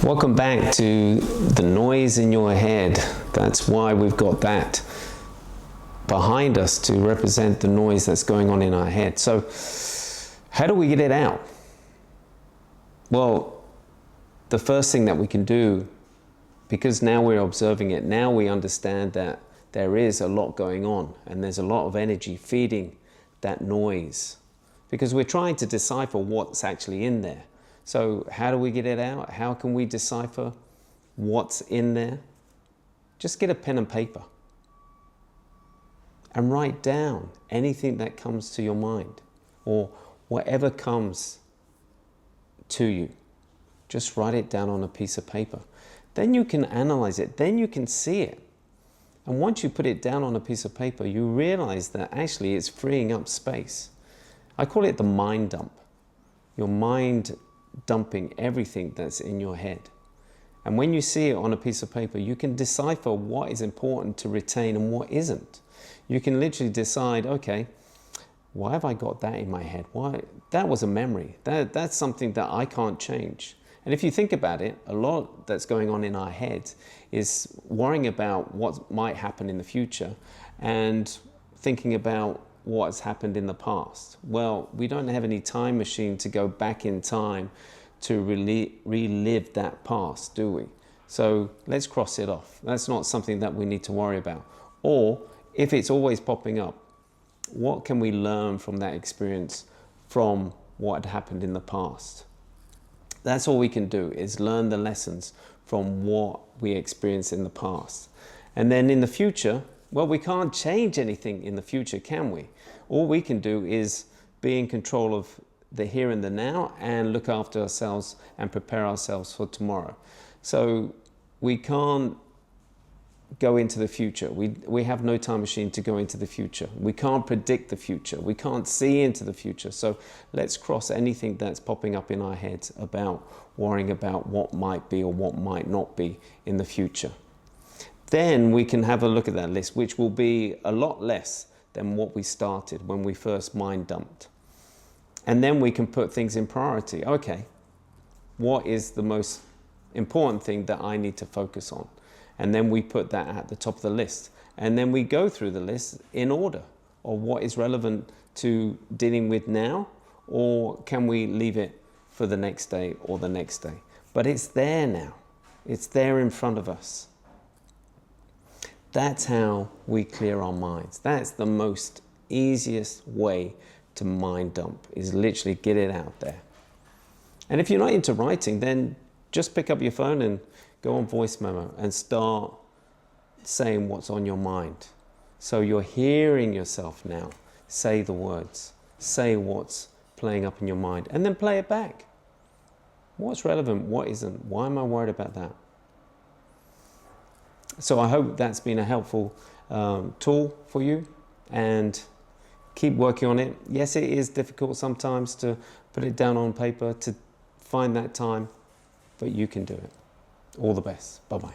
Welcome back to the noise in your head. That's why we've got that behind us to represent the noise that's going on in our head. So how do we get it out? Well, the first thing that we can do, because now we're observing it, now we understand that there is a lot going on and there's a lot of energy feeding that noise, because we're trying to decipher what's actually in there. So how do we get it out? How can we decipher what's in there? Just get a pen and paper and write down anything that comes to your mind, or whatever comes to you. Just write it down on a piece of paper. Then you can analyze it. Then you can see it. And once you put it down on a piece of paper, you realize that actually it's freeing up space. I call it the mind dump. Your mind dumping everything that's in your head. And when you see it on a piece of paper, you can decipher what is important to retain and what isn't. You can literally decide, okay, why have I got that in my head? Why? That was a memory. That's something that I can't change. And if you think about it, a lot that's going on in our heads is worrying about what might happen in the future and thinking about what has happened in the past. Well, we don't have any time machine to go back in time to relive that past, do we? So let's cross it off. That's not something that we need to worry about. Or if it's always popping up, what can we learn from that experience, from what had happened in the past? That's all we can do, is learn the lessons from what we experienced in the past. And then in the future, well, we can't change anything in the future, can we? All we can do is be in control of the here and the now and look after ourselves and prepare ourselves for tomorrow. So we can't go into the future. We have no time machine to go into the future. We can't predict the future. We can't see into the future. So let's cross anything that's popping up in our heads about worrying about what might be or what might not be in the future. Then we can have a look at that list, which will be a lot less than what we started when we first mind dumped. And then we can put things in priority. Okay, what is the most important thing that I need to focus on? And then we put that at the top of the list. And then we go through the list in order of what is relevant to dealing with now, or can we leave it for the next day or the next day? But it's there now. It's there in front of us. That's how we clear our minds. That's the most easiest way to mind dump, is literally get it out there. And if you're not into writing, then just pick up your phone and go on voice memo and start saying what's on your mind. So you're hearing yourself now say the words, say what's playing up in your mind, and then play it back. What's relevant? What isn't? Why am I worried about that? So I hope that's been a helpful tool for you, and keep working on it. Yes, it is difficult sometimes to put it down on paper, to find that time, but you can do it. All the best. Bye-bye.